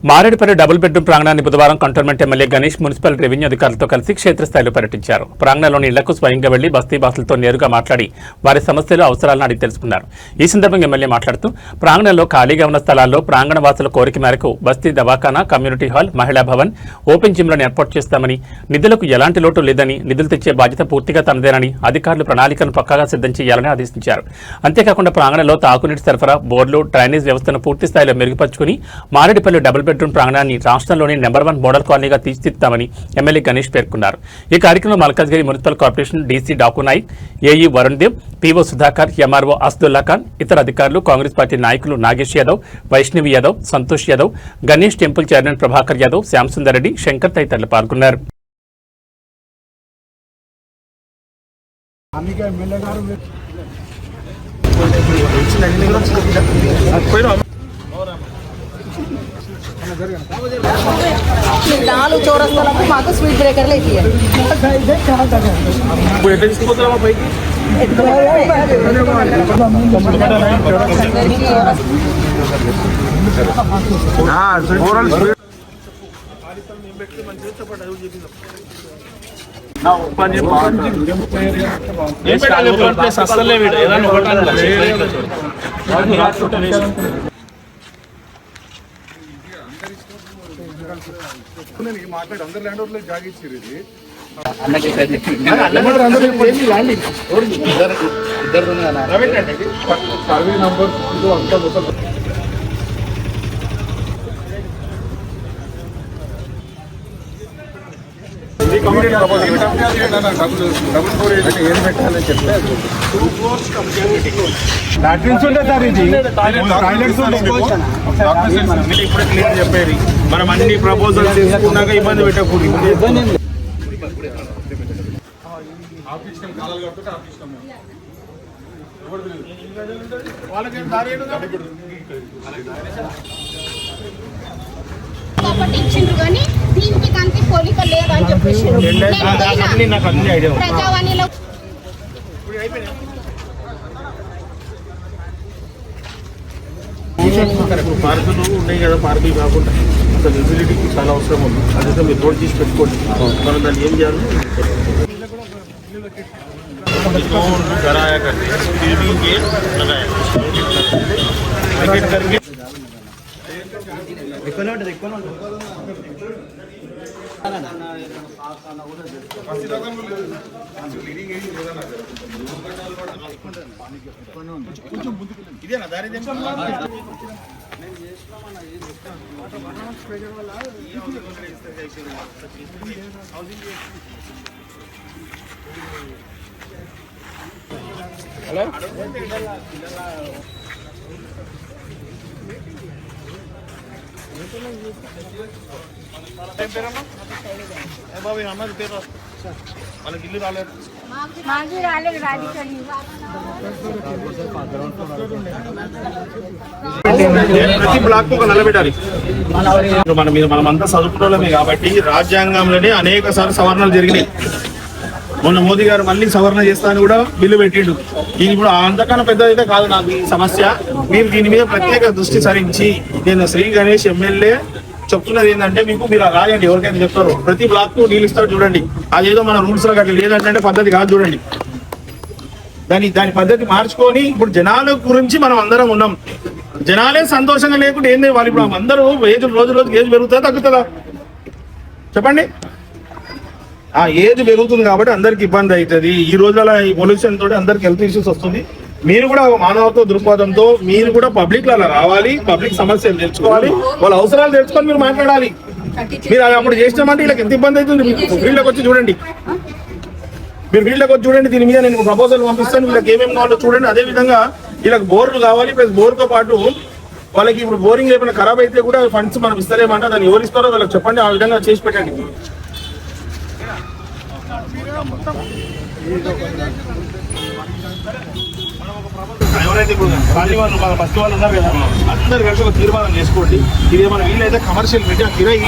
Marredpally double bedroom ప్రాంగణాన్ని బుధవారం cantonment MLA Ganesh municipal revenue అధికారులతో కలిసి క్షేత్రస్థాయిలో పర్యటించారు. ప్రాంగణంలోని ఇళ్లకు స్వయంగా వెళ్లి బస్తీవాసులతో నేరుగా మాట్లాడి వారి సమస్యలు, అవసరాలను అడిగి తెలుసుకున్నారు. ఈ సందర్భంగా ఎమ్మెల్యే మాట్లాడుతూ ప్రాంగణంలో ఖాళీగా ఉన్న స్థలాల్లో ప్రాంగణ వాసుల కోరిక మేరకు బస్తీ దవాఖానా, కమ్యూనిటీ హాల్, మహిళా భవన్, ఓపెన్ జిమ్లను ఏర్పాటు చేస్తామని, నిధులకు ఎలాంటి లోటు లేదని, నిధులు తెచ్చే బాధ్యత పూర్తిగా తనదేనని అధికారులు ప్రణాళికను పక్కాగా సిద్ధం చేయాలని ఆదేశించారు. అంతేకాకుండా ప్రాంగణంలో తాగునీటి సరఫరా, బోర్లు, డ్రైనేజ్ వ్యవస్థను పూర్తి స్థాయిలో మెరుగుపరుచుకుని మారేడుపల్లి డబుల్ బెడ్రూమ్ ప్రాంగణాన్ని రాష్ట్రంలోని నెంబర్ 1 మోడల్ కాలనీగా తీర్చిదిద్దామని ఎమ్మెల్యే గణేష్ పేర్కొన్నారు. ఈ కార్యక్రమంలో Malkajgiri municipal corporation DC Daku Nayak, AE Varun Dev, PO Sudhakar, MRO Asdulla Khan, ఇతర అధికారులు, కాంగ్రెస్ పార్టీ నాయకులు నాగేష్ యాదవ్, వైష్ణవి యాదవ్, సంతోష్ యాదవ్, గణేష్ టెంపుల్ చైర్మన్ ప్రభాకర్ యాదవ్, శ్యామ్ సుందర్ రెడ్డి, శంకర్ తదితరులు పాల్గొన్నారు. నాలుగు చౌరస్తాలకు మాకు స్పీడ్ బ్రేకర్లు ఇవ్వాలి. మాట్లాడి అందరు ల్యాండ్ ఓవర్లో జాగిచ్చారు. ఇది సర్వే నంబర్ అంతా మొత్తం ఏం పెట్టాలని చెప్తే ఇప్పుడు క్లియర్ చెప్పేది. మనం అన్ని ప్రపోజల్స్ తీసుకున్నాక ఇబ్బంది పెట్టకూడదు. కాబట్టి ఇచ్చిండ్రు కానీ దీనికి దానికి పోలిక లేదు అని చెప్పేసి ప్రజావాణిలో పార్కులు ఉన్నాయి కదా, పార్కులు కాకుండా అసలు ఫెసిలిటీకి చాలా అవసరం ఉంది. అదే మీరు రోడ్ తీసి పెట్టుకోండి. మనం దాన్ని ఏం చేయాలి, ఇదేనా దారి హలో బాబు అమ్మది పేరు మనకి ఇల్లు రాలేదు. ప్రతి బ్లాక్ ఒక నిలబెట్టాలి. మనమంతా చదువుకునే కాబట్టి రాజ్యాంగంలోనే అనేక సార్లు సవరణలు జరిగినాయి. మొన్న మోదీ గారు మళ్ళీ సవరణ చేస్తాను కూడా బిల్లు పెట్టిండు. ఇది ఇప్పుడు అంతకన్నా పెద్దదైతే కాదు నాకు ఈ సమస్య. మీరు దీని మీద ప్రత్యేక దృష్టి సారించి నేను శ్రీ గణేష్ ఎమ్మెల్యే చెప్తున్నది ఏంటంటే, మీరు రాయండి ఎవరికైతే చెప్తారో ప్రతి బ్లాక్ కు నీళ్ళు ఇస్తారు చూడండి. అదేదో మన రూల్స్ లో అట్లా లేదంటే పద్ధతి కాదు చూడండి. దాని పద్ధతి మార్చుకొని ఇప్పుడు జనాల గురించి మనం అందరం ఉన్నాం. జనాలే సంతోషంగా లేకుండా ఏంది వాళ్ళు ఇప్పుడు అందరూ రోజు రోజుకి ఏజ్ పెరుగుతుందా తగ్గుతుందా చెప్పండి. ఆ ఏజ్ పెరుగుతుంది కాబట్టి అందరికి ఇబ్బంది అవుతుంది. ఈ రోజుల ఈ పొల్యూషన్ తోటి అందరికి హెల్త్ ఇష్యూస్ వస్తుంది. మీరు కూడా మానవత్వ దృక్పథంతో మీరు కూడా పబ్లిక్ లలో రావాలి, పబ్లిక్ సమస్యలు తెలుసుకోవాలి, వాళ్ళ అవసరాలు తెలుసుకొని మీరు మాట్లాడాలి. మీరు అది అప్పుడు చేసినామంటే వీళ్ళకి ఎంత ఇబ్బంది అవుతుంది. ఫీల్డ్లోకి వచ్చి చూడండి, మీరు ఫీల్డ్లోకి వచ్చి చూడండి. దీని మీద నేను ప్రపోజల్ పంపిస్తాను. వీళ్ళకి ఏమేమి కావాలో చూడండి. అదే విధంగా వీళ్ళకి బోర్లు కావాలి. ప్లస్ బోర్తో పాటు వాళ్ళకి ఇప్పుడు బోరింగ్ ఏమైనా ఖరాబ్ అయితే కూడా ఫండ్స్ మనం ఇస్తారేమంట, దాన్ని ఎవరు ఇస్తారో వాళ్ళకి చెప్పండి. ఆ విధంగా చేసి పెట్టండి. ఎవరైతే ఇప్పుడు ఖాళీ వాళ్ళు బస్తీ వాళ్ళు ఉన్నారు కదా, అందరు కలిసి ఒక తీర్మానం చేసుకోండి. ఇది ఏమైనా వీళ్ళైతే కమర్షియల్ మీడియా కిరాయి